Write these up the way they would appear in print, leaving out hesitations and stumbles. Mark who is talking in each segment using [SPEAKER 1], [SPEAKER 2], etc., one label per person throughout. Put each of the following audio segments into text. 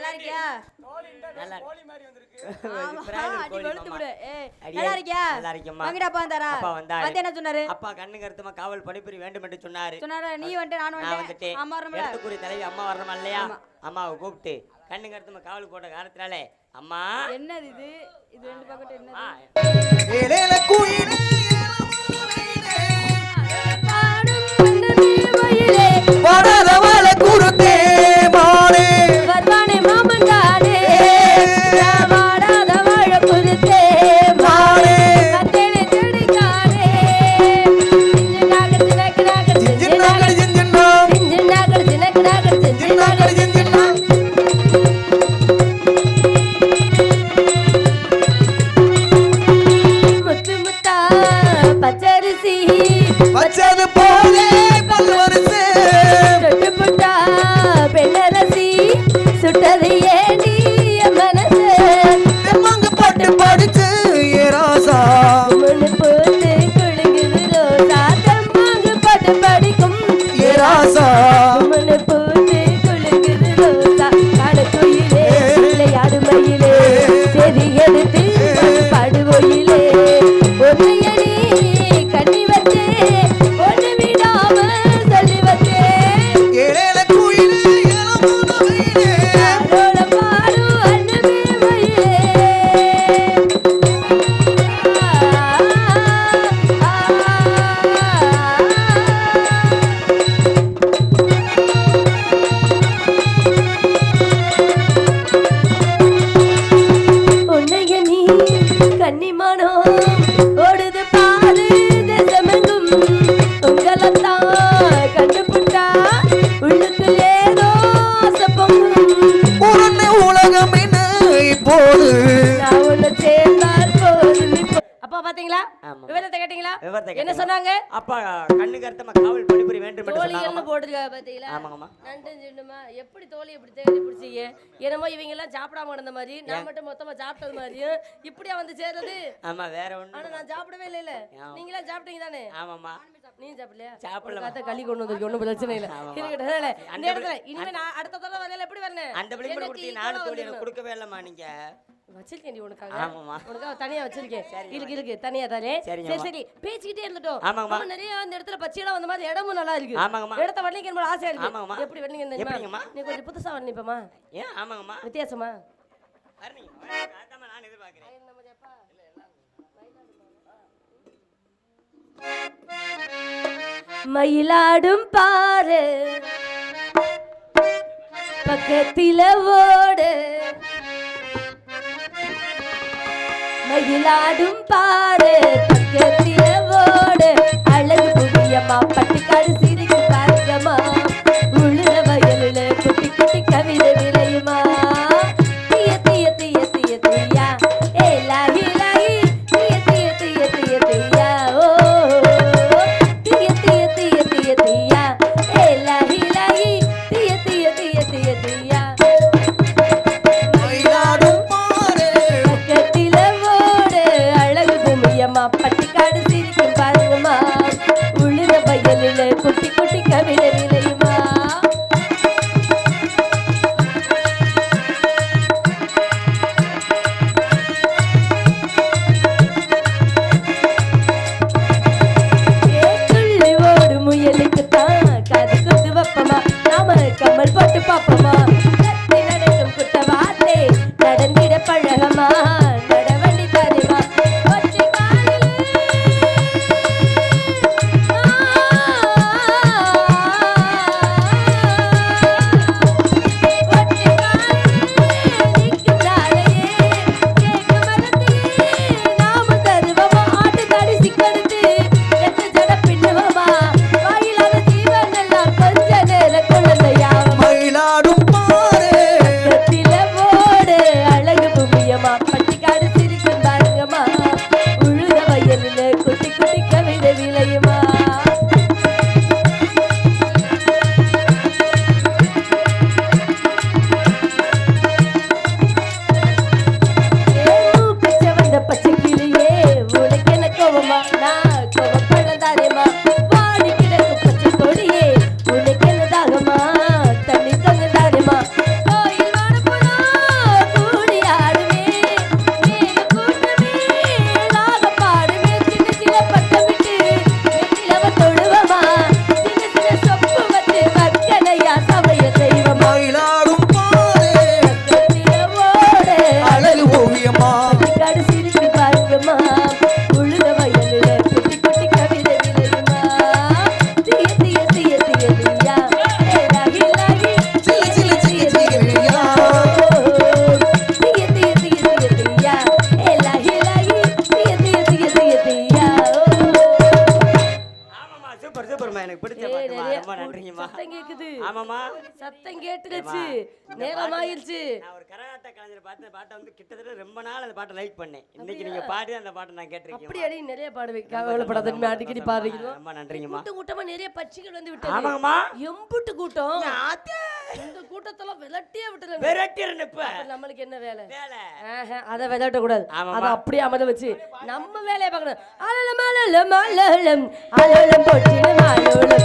[SPEAKER 1] நல்லா இருக்கியா?
[SPEAKER 2] நல்லா
[SPEAKER 1] கோழி மாதிரி வந்திருக்கு.
[SPEAKER 2] அடி
[SPEAKER 1] கொளுத்து விடு.
[SPEAKER 2] நல்லா இருக்கியா?
[SPEAKER 1] நல்லா இருக்கேம்மா.
[SPEAKER 2] வாங்கடா அப்பா வந்தாரா?
[SPEAKER 1] அப்பா வந்தாரு.
[SPEAKER 2] வந்து என்ன சொன்னாரு?
[SPEAKER 1] அப்பா கண்ணு கருத்துமா காவல் பணிபுரி வேண்டும் என்று சொன்னாரு.
[SPEAKER 2] சொன்னாரா? நீ வந்து நான்
[SPEAKER 1] வந்துட்டேன்.
[SPEAKER 2] அம்மா வரணும்ல.
[SPEAKER 1] எடுத்துக்குறி தலைவி அம்மா வரணுமா இல்லையா? அம்மாவை கூப்பிட்டு கண்ணு கருத்துமா காவல் போட்ட காரணத்தினாலே அம்மா
[SPEAKER 2] என்னது இது? இது ரெண்டு பக்கத்து என்னது?
[SPEAKER 3] ஏலேல குயிலே வடதவள குருத்தே மானே
[SPEAKER 2] வர்வானே மாமந்தானே வாடாத வாழ குருத்தே
[SPEAKER 3] மானே
[SPEAKER 2] கத்தேனே திருடிக்கானே சின்னநாகர்
[SPEAKER 3] ஜின்னாகடி ஜின்னா
[SPEAKER 2] சின்னநாகர் சின்னநாகர்
[SPEAKER 3] ஜின்னாகடி ஜின்னா
[SPEAKER 2] முத்து முத்தா பச்சரிசி
[SPEAKER 3] வச்சது போலே பல்வரிசே
[SPEAKER 2] தொட்டு புட்டா பெண்ணரசி சுட்டது ஏடி மனசு
[SPEAKER 3] தெம்மங்க பட்டு படிச்சு ஏ ராசா
[SPEAKER 2] முன்னு போட்டு குளிக்குது ரோசா தெம்மாங்கு பாட்டு படிக்கும்
[SPEAKER 3] ஏ ராசா
[SPEAKER 2] முன்னு போட்டு குளிக்குது ரோசா கணக்குயிலே விளையாடு மயிலே செதி எடுத்து பாடுவோயிலே ஒன்னையடி கண்ணி வச்சே ஒன்று விடாம சொல்லி வச்சே
[SPEAKER 3] ஏலேல குயிலே ஏலமுனவிலே
[SPEAKER 2] அரோட பாடு அன்னமே மயிலே உன்னைய நீ கன்னிமானோ ஓடுது பாரு தேசமெங்கும் உங்களைத்தான் கண்டுபிட்டா உள்ளுக்கு ஏதோ சப்பங்கும்
[SPEAKER 3] உடனே உலகம் என்ன இப்போது
[SPEAKER 2] நான் உன்னை சேர்ந்தால் போதும் இப்போ. அப்பா பாத்தீங்களா?
[SPEAKER 1] ஆமா.
[SPEAKER 2] விவரத்தை கேட்டீங்களா?
[SPEAKER 1] விவரத்தை
[SPEAKER 2] என்ன
[SPEAKER 1] கேட்டேன்.
[SPEAKER 2] சொன்னாங்க?
[SPEAKER 1] அப்பா கண்ணு கருத்துமா காவல் பணிபுரி வேண்டும் என்று
[SPEAKER 2] தோழிகள்னு
[SPEAKER 1] சொன்னாங்க.
[SPEAKER 2] போட்டுருக்காங்க பாத்தீங்களா?
[SPEAKER 1] ஆமாங்கம்மா.
[SPEAKER 2] நண்டும் சின்னுமா எப்படி தோழி எப்படி தேடி பிடிச்சீங்க? என்னமோ இவங்க எல்லாம் சாப்பிடாம கிடந்த மாதிரி நான் மட்டும் மொத்தமா சாப்பிட்டது மாதிரியும் இப்படியா வந்து சேர்றது?
[SPEAKER 1] ஆமா வேற ஒண்ணு.
[SPEAKER 2] ஆனா நான் சாப்பிடவே இல்ல. நீங்களா சாப்பிட்டீங்க தானே?
[SPEAKER 1] ஆமாம்மா.
[SPEAKER 2] நீ சாப்பிடலையா?
[SPEAKER 1] சாப்பிடல.
[SPEAKER 2] கத்த களி கொண்டு வந்திருக்கீங்க, ஒண்ணும் பிரச்சனை இல்ல.
[SPEAKER 1] ஆமாம்மா.
[SPEAKER 2] இருக்கட்டும். இந்த
[SPEAKER 1] அந்த
[SPEAKER 2] இடத்துல இனிமே நான் அடுத்த தடவை வரல எப்படி வரணும்?
[SPEAKER 1] அந்த விளிம்பு கொடுத்து நாலு தோழி எனக்கு கொடுக்கவே இல்லம்மா நீங்க.
[SPEAKER 2] வச்சிருக்கேன் டி உனக்காக.
[SPEAKER 1] ஆமாம்மா.
[SPEAKER 2] உனக்காக தனியா வச்சிருக்கேன். இருக்கு தனியா தானே.
[SPEAKER 1] சரிங்கம்மா.
[SPEAKER 2] சரி பேசிக்கிட்டே இருந்துட்டோம்.
[SPEAKER 1] ஆமாங்கம்மா.
[SPEAKER 2] நம்ம நிறைய அந்த இடத்துல பச்சையெல்லாம் வந்த மாதிரி இடமும் நல்லா இருக்கு.
[SPEAKER 1] ஆமாங்கம்மா.
[SPEAKER 2] இடத்த வர்ணிக்க போல ஆசையா இருக்கு.
[SPEAKER 1] ஆமாங்கம்மா.
[SPEAKER 2] எப்படி வர்ணிக்க தெரியுமா?
[SPEAKER 1] எப்படிங்கம்மா?
[SPEAKER 2] நீ கொஞ்சம் புதுசா வர்ணிப்பமா?
[SPEAKER 1] ஏன் ஆமாங்கம்மா.
[SPEAKER 2] வித்தியாசமா?
[SPEAKER 1] வரீங்க. அதாம்மா நான் எதிர்பார்க்கிறேன்.
[SPEAKER 2] மயிலாடும் பாரு பக்கத்தில ஓடு மயிலாடும் பாரு பக்கத்தில ஓடு அழகு புவியம்மா பட்டுக்காடு சிரிக்கு பாருங்கம்மா உழுத வயலுல குட்டி குட்டி கவிதை விளையுமா தீய தீய தீய தீய தீயா ஏ லாகி லாகி தீய தீய தீய தீய தீயா ஓ தீய தீய தீய தீய தீயா ஏ லாகி லாகி தீய தீய தீய தீய தீயா
[SPEAKER 3] மயிலாடும் பாரு
[SPEAKER 2] பக்கத்தில ஓடு அழகு பூமியம்மா பட்டிக்காடு சிரிக்கும் பாருங்கம்மா உழுத வயலில குட்டி குட்டி கவிதை விளையுமா துள்ளி ஓடு முயலுக்குத்தான் காது குத்து வப்பமா நாம கம்மல் போட்டு பாப்போமா கத்தி நடக்கும் குட்ட வார்த்தை நடந்திட பழகமா நடவண்டி தருமா ஒற்றை காலிலே ஒற்றை காலிலே நிற்கும் சாலையே கேட்க மரத்தையே நாம தருவமா ஆட்டு கடிசி கடுத்து எந்த ஜட பின்னுவமா வாயிலான ஜீவன் எல்லாம் கொஞ்ச நேர குழந்தையாவமா
[SPEAKER 3] மயிலாடும் பாரு
[SPEAKER 2] சத்தம் கேட்டுருச்சு, நேரம் ஆயிருச்சு.
[SPEAKER 1] நான் ஒரு கரகாட்ட கலைஞர் பார்த்து அந்த பாட்டை வந்து கிட்டத்தட்ட ரொம்ப நாள் அந்த பாட்டை லைக் பண்ணேன். இன்னைக்கு நீங்க பாடி அந்த பாட்டை நான் கேட்டிருக்கேன்.
[SPEAKER 2] அப்படி அடி நிறைய பாடுவேன், கவலைப்படாத, அடிக்கடி பாடுறீங்களோ.
[SPEAKER 1] ரொம்ப நன்றிங்கம்மா.
[SPEAKER 2] கூட்டம் கூட்டமா நிறைய பட்சிகள் வந்து விட்டது.
[SPEAKER 1] ஆமாங்கம்மா.
[SPEAKER 2] எம்புட்டு கூட்டம். இந்த கூட்டத்தெல்லாம் விரட்டியே விட்டுறேன்.
[SPEAKER 1] விரட்டிறேன் இப்ப.
[SPEAKER 2] நம்மளுக்கு என்ன வேலை?
[SPEAKER 1] வேலை.
[SPEAKER 2] அதை விரட்ட கூடாது,
[SPEAKER 1] ஆமாம்மா.
[SPEAKER 2] அதை அப்படியே அமர வச்சு நம்ம வேலையை பார்க்கணும். அலலம் அலலம் அலலம் அலலம் பொட்டின அலலம்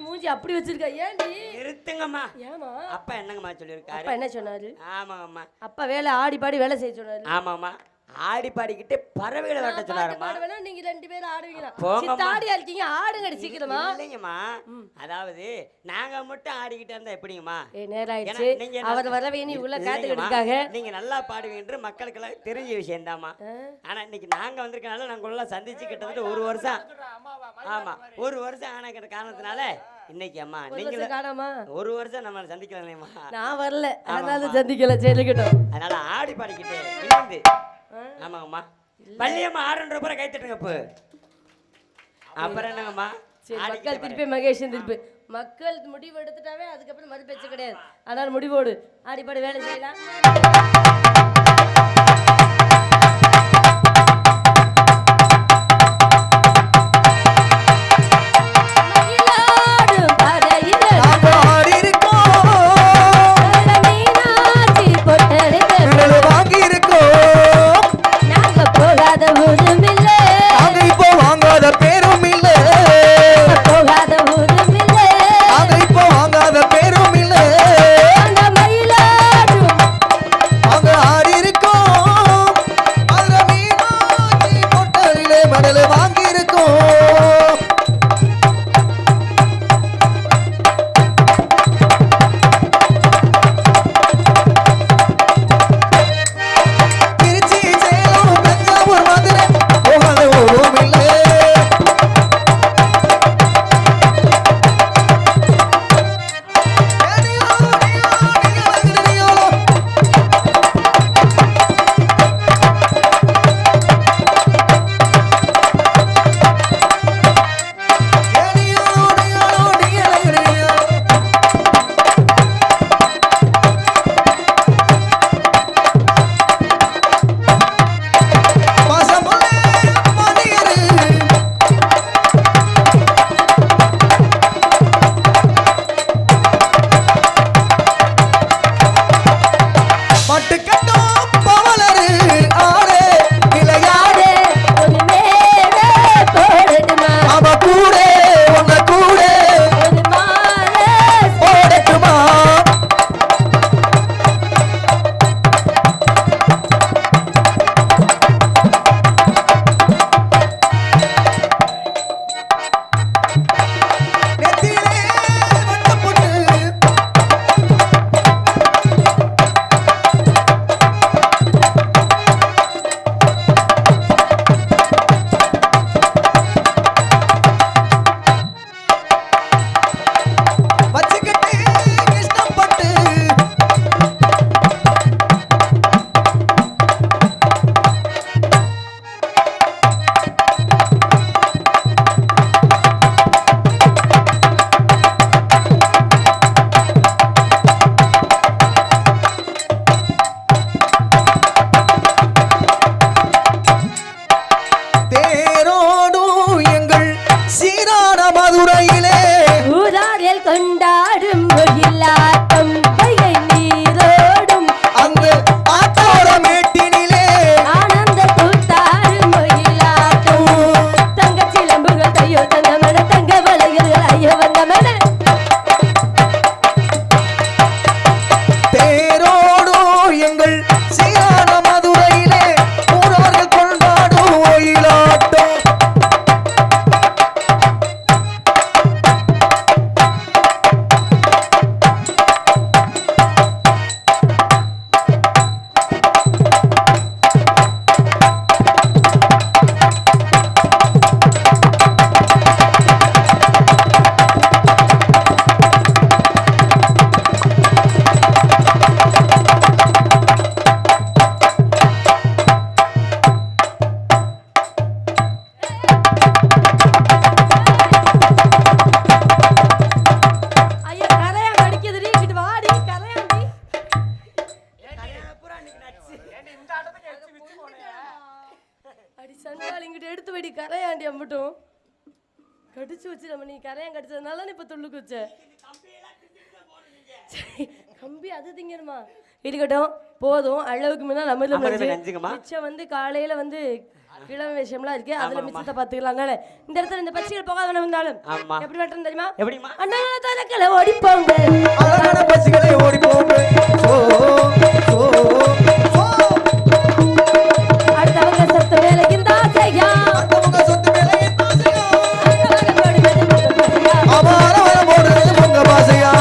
[SPEAKER 2] மூஞ்சி அப்படி வச்சிருக்க. ஏன்டி?
[SPEAKER 1] நிறுத்துங்கம்மா.
[SPEAKER 2] ஏமா
[SPEAKER 1] அப்பா என்னங்கம்மா சொல்லியிருக்காரு?
[SPEAKER 2] அப்பா என்ன சொன்னாரு?
[SPEAKER 1] ஆமாங்கம்மா.
[SPEAKER 2] அப்பா வேலை ஆடி பாடி வேலை செய்ய சொன்னாரு.
[SPEAKER 1] ஆமாம்மா. ஆடி பாடிக்கிட்டு பறவைகளை வெட்ட சொன்னாருமா.
[SPEAKER 2] பாடுவேனா நீங்க ரெண்டு பேரும் ஆடுவீங்களா?
[SPEAKER 1] போங்கம்மா.
[SPEAKER 2] சித்தாடியா இருக்கீங்க, ஆடுங்க சீக்கிரமா.
[SPEAKER 1] இல்லைங்கம்மா, அதாவது நாங்க மட்டும் ஆடிக்கிட்டே இருந்தா எப்படிங்கம்மா?
[SPEAKER 2] நேரம் ஆயிடுச்சு, அவர் வரவே நீ உள்ள காத்துக்கிட்டு இருக்காங்க.
[SPEAKER 1] நீங்க நல்லா பாடுவீங்கன்ற மக்களுக்கு எல்லாம் தெரிஞ்ச விஷயம் தாமா. ஆனா இன்னைக்கு நாங்க வந்திருக்கனால நாங்க உள்ள சந்திச்சு கிட்டத்தட்ட ஒரு வருஷம், ஆமா ஒரு வருஷம் ஆன காரணத்தினால இன்னைக்கு அம்மா நீங்க
[SPEAKER 2] காணாமா
[SPEAKER 1] ஒரு வருஷம் நம்ம சந்திக்கலாமேம்மா.
[SPEAKER 2] நான் வரல, அதனால சந்திக்கல. சரிக்கட்டும்.
[SPEAKER 1] அதனால ஆடி பாடிக்கிட்டு இணைந்து. ஆமாங்கம்மா. பள்ளியம்மா ஆடுன்ற பிறகு கை தட்டுங்க. இப்போ அப்புறம் என்னங்கம்மா?
[SPEAKER 2] மக்கள் திருப்பி மகேஷன் திருப்பி மக்கள் முடிவு எடுத்துட்டாவே அதுக்கப்புறம் மறு பேச்சு கிடையாது. அதனால முடிவோடு ஆடிப்பாடி வேலை செய்யலாம்.
[SPEAKER 3] இருக்கோம்
[SPEAKER 2] கடிச்சு வச்சு நம்ம நீ கரையான் கடிச்சதுனால இப்ப துள்ளு குச்ச கம்பி அது திங்கணுமா இருக்கட்டும் போதும் அளவுக்கு முன்னா நம்ம மிச்சம் வந்து காலையில வந்து கிழமை விஷயம்லாம் இருக்கு அதுல மிச்சத்தை பாத்துக்கலாம் இந்த இடத்துல இந்த பச்சைகள் போகாத வந்தாலும் எப்படி வெட்டணும் தெரியுமா
[SPEAKER 1] எப்படிமா
[SPEAKER 2] அண்ணா தலக்கல ஓடிப்போங்க
[SPEAKER 3] அழகான பசுகளை ஓடி போங்க
[SPEAKER 2] அடுத்தவங்க சொத்து வேலை இருந்தா செய்யா
[SPEAKER 3] அடுத்தவங்க சொத்து மேலே அபார வர போடுறது பொங்க பாசையா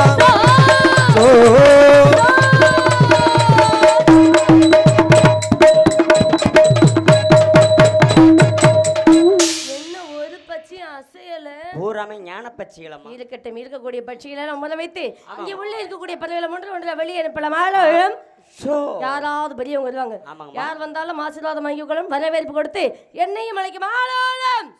[SPEAKER 2] என்ன ஒரு பச்சையும் அசையல
[SPEAKER 1] பூராமே ஞான பச்சைகளம்மா
[SPEAKER 2] இருக்கட்டும் இருக்கக்கூடிய பட்சிகளை நம்ம வைத்து இங்கே உள்ள இருக்கக்கூடிய பறவைகளை ஒன்று வெளியே அனுப்பலாம் யாராவது பெரியவங்க வருவாங்க யார் வந்தாலும் ஆசீர்வாதம் வாங்கிக்கொள்ளும் வரவேற்பு கொடுத்து என்னையும் அழைக்கும் ஆலோலம்